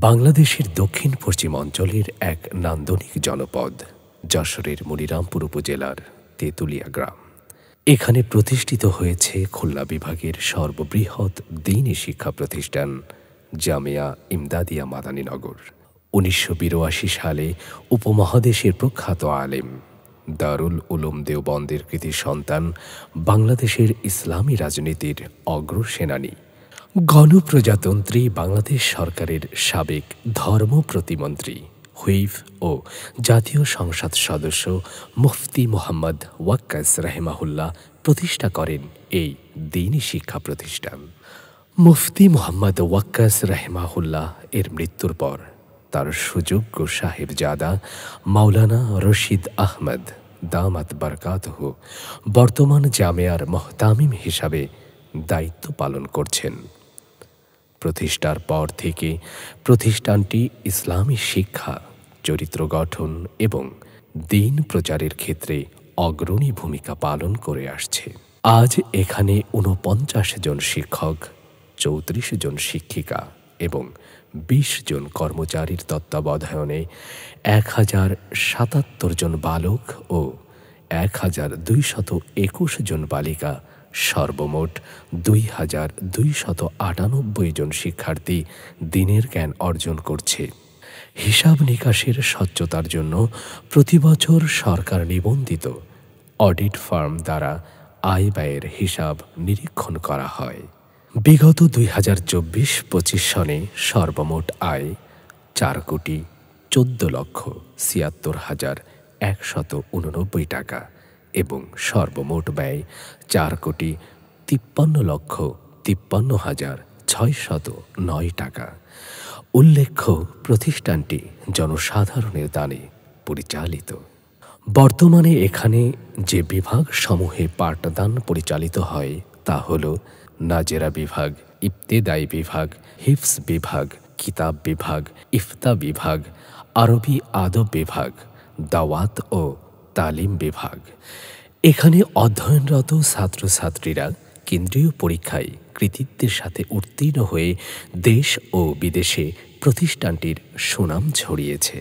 বাংলাদেশের দক্ষিণ পশ্চিম অঞ্চলের এক নান্দনিক জনপদ যশোরের মনিরামপুর উপজেলার তেঁতুলিয়া গ্রাম। এখানে প্রতিষ্ঠিত হয়েছে খুলনা বিভাগের সর্ববৃহৎ দ্বীনি শিক্ষা প্রতিষ্ঠান জামিয়া ইমদাদিয়া মাদানীনগর। 1982 সালে উপমহাদেশের প্রখ্যাত আলেম দারুল উলুম দেওবন্দের কৃতি সন্তান, বাংলাদেশের ইসলামী রাজনীতির অগ্রসেনানী, গণপ্রজাতন্ত্রী বাংলাদেশ সরকারের সাবেক ধর্ম প্রতিমন্ত্রী, হুইপ ও জাতীয় সংসদ সদস্য মুফতি মোহাম্মদ ওয়াক্কাস রাহিমাহুল্লাহ প্রতিষ্ঠা করেন এই দ্বীনি শিক্ষা প্রতিষ্ঠান। মুফতি মোহাম্মদ ওয়াক্কাস রাহিমাহুল্লাহ এর মৃত্যুর পর তার সুযোগ্য সাহেবজাদা মাওলানা রশিদ আহমদ দামাত বারকাতহ বর্তমান জামেয়ার মুহতামিম হিসাবে দায়িত্ব পালন করছেন। প্রতিষ্ঠার পর থেকে প্রতিষ্ঠানটি ইসলামী শিক্ষা, চরিত্র গঠন এবং দ্বীন প্রচারের ক্ষেত্রে অগ্রণী ভূমিকা পালন করে আসছে। আজ এখানে 49 জন শিক্ষক, 34 জন শিক্ষিকা এবং 20 জন কর্মচারীর তত্ত্বাবধানে 1077 জন বালক ও 1221 জন বালিকা, সর্বমোট 2298 জন শিক্ষার্থী দ্বীনের জ্ঞান অর্জন করছে। হিসাব নিকাশের স্বচ্ছতার জন্য প্রতি বছর সরকার নিবন্ধিত অডিট ফার্ম দ্বারা আয় ব্যয়ের হিসাব নিরীক্ষণ করা হয়। বিগত 2024-25 সনে সর্বমোট আয় 4,14,76,189 টাকা এবং সর্বমোট ব্যয় 4,53,53,609 টাকা। উল্লেখ্য, প্রতিষ্ঠানটি জনসাধারণের দানে পরিচালিত। বর্তমানে এখানে যে বিভাগ সমূহে পাঠদান পরিচালিত হয় তা হল নাজেরা বিভাগ, ইবতেদায়ী বিভাগ, হিফজ বিভাগ, কিতাব বিভাগ, ইফতা বিভাগ, আরবি আদব বিভাগ, দাওয়াত ও তালিম বিভাগ। এখানে অধ্যয়নরত ছাত্রছাত্রীরা কেন্দ্রীয় পরীক্ষায় কৃতিত্বের সাথে উত্তীর্ণ হয়ে দেশ ও বিদেশে প্রতিষ্ঠানটির সুনাম ছড়িয়েছে।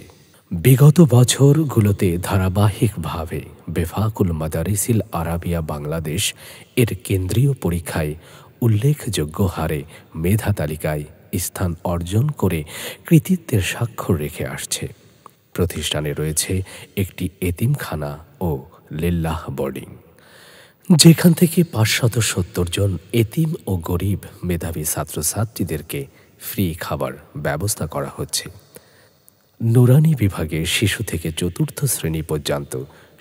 বিগত বছরগুলোতে ধারাবাহিকভাবে বেফাকুল মাদারিসিল আরাবিয়া বাংলাদেশ এর কেন্দ্রীয় পরীক্ষায় উল্লেখযোগ্য হারে মেধা তালিকায় স্থান অর্জন করে কৃতিত্বের স্বাক্ষর রেখে আসছে। প্রতিষ্ঠানে রয়েছে একটি এতিমখানা ও লিল্লাহ বোর্ডিং, যেখান থেকে 570 জন এতিম ও গরিব মেধাবী ছাত্রছাত্রীদেরকে ফ্রি খাবার ব্যবস্থা করা হচ্ছে। নুরানি বিভাগে শিশু থেকে 4র্থ শ্রেণী পর্যন্ত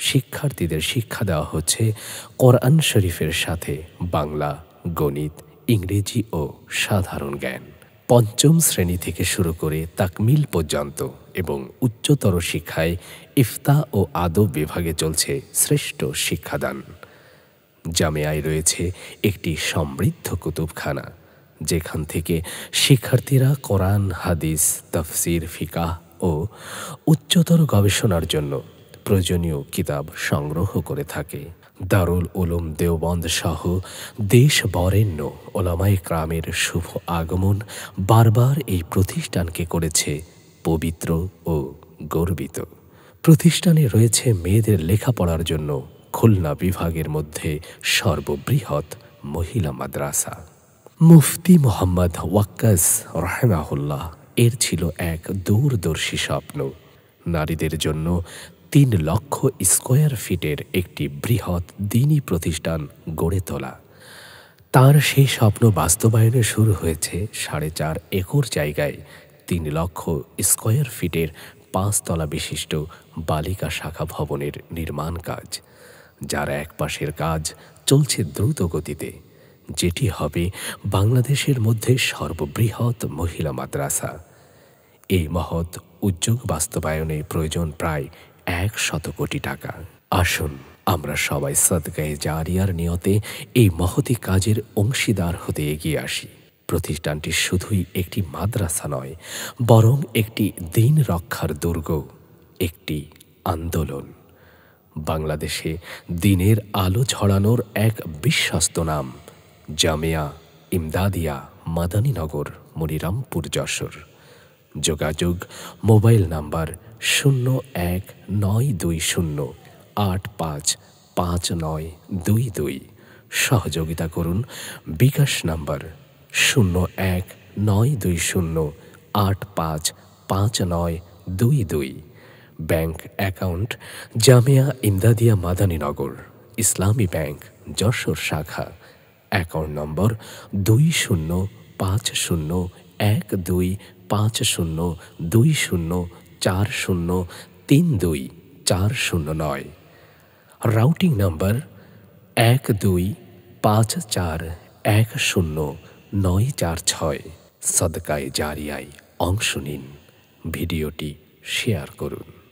শিক্ষার্থীদের শিক্ষা দেওয়া হচ্ছে কোরআন শরীফের সাথে বাংলা, গণিত, ইংরেজি ও সাধারণ জ্ঞান। 5ম শ্রেণী থেকে শুরু করে তাকমিল পর্যন্ত এবং উচ্চতর শিক্ষায় ইফতা ও আদব বিভাগে চলছে শ্রেষ্ঠ শিক্ষাদান। জামিয়ায় রয়েছে একটি সমৃদ্ধ কুতুবখানা, যেখান থেকে শিক্ষার্থীরা কোরআন, হাদিস, তাফসির, ফিকাহ ও উচ্চতর গবেষণার জন্য প্রয়োজনীয় কিতাব সংগ্রহ করে থাকে। দারুল উলুম দেওবন্দ সহ দেশ বরেণ্য ওলামায়ে কেরামের শুভ আগমন বারবার এই প্রতিষ্ঠানকে করেছে পবিত্র ও গর্বিত। প্রতিষ্ঠানে রয়েছে মেয়েদের লেখাপড়ার জন্য খুলনা বিভাগের মধ্যে সর্ববৃহৎ মহিলা মাদ্রাসা। মুফতি মোহাম্মদ ওয়াক্কাস রাহিমাহুল্লাহ এর ছিল এক দূরদর্শী স্বপ্ন, নারীদের জন্য 3 লক্ষ স্কয়ার ফিটের একটি বৃহৎ দ্বীনি প্রতিষ্ঠান গড়ে তোলা। তার সেই স্বপ্ন বাস্তবায়নে শুরু হয়েছে 4.5 একর জায়গায় 3 লক্ষ স্কয়ার ফিটের 5 তলা বিশিষ্ট বালিকা শাখা ভবনের নির্মাণ কাজ, যার এক পাশের কাজ চলছে দ্রুত গতিতে, যেটি হবে বাংলাদেশের মধ্যে সর্ববৃহৎ মহিলা মাদ্রাসা। এই মহৎ উদ্যোগ বাস্তবায়নে প্রয়োজন প্রায় 100 কোটি টাকা। আসুন আমরা সবাই সদকায়ে জারিয়ার নিয়তে এই মহতি কাজের অংশীদার হতে এগিয়ে আসি। প্রতিষ্ঠানটি শুধুই একটি মাদ্রাসা নয়, বরং একটি দ্বীন রক্ষার দুর্গ, একটি আন্দোলন। বাংলাদেশে দ্বীনের আলো ছড়ানোর এক বিশ্বস্ত নাম জামিয়া ইমদাদিয়া মাদানীনগর, মনিরামপুর, যশোর। যোগাযোগ মোবাইল নাম্বার 019208559922। সহযোগিতা করুন bKash number 019208559922। Bank account Jamia Imdadia Madaninagar Islami bank Jessore শাখা। Account number 205010204032 routing number 1254100946। সদকায়ে জারিয়ায় অংশ নিন, ভিডিওটি শেয়ার করুন।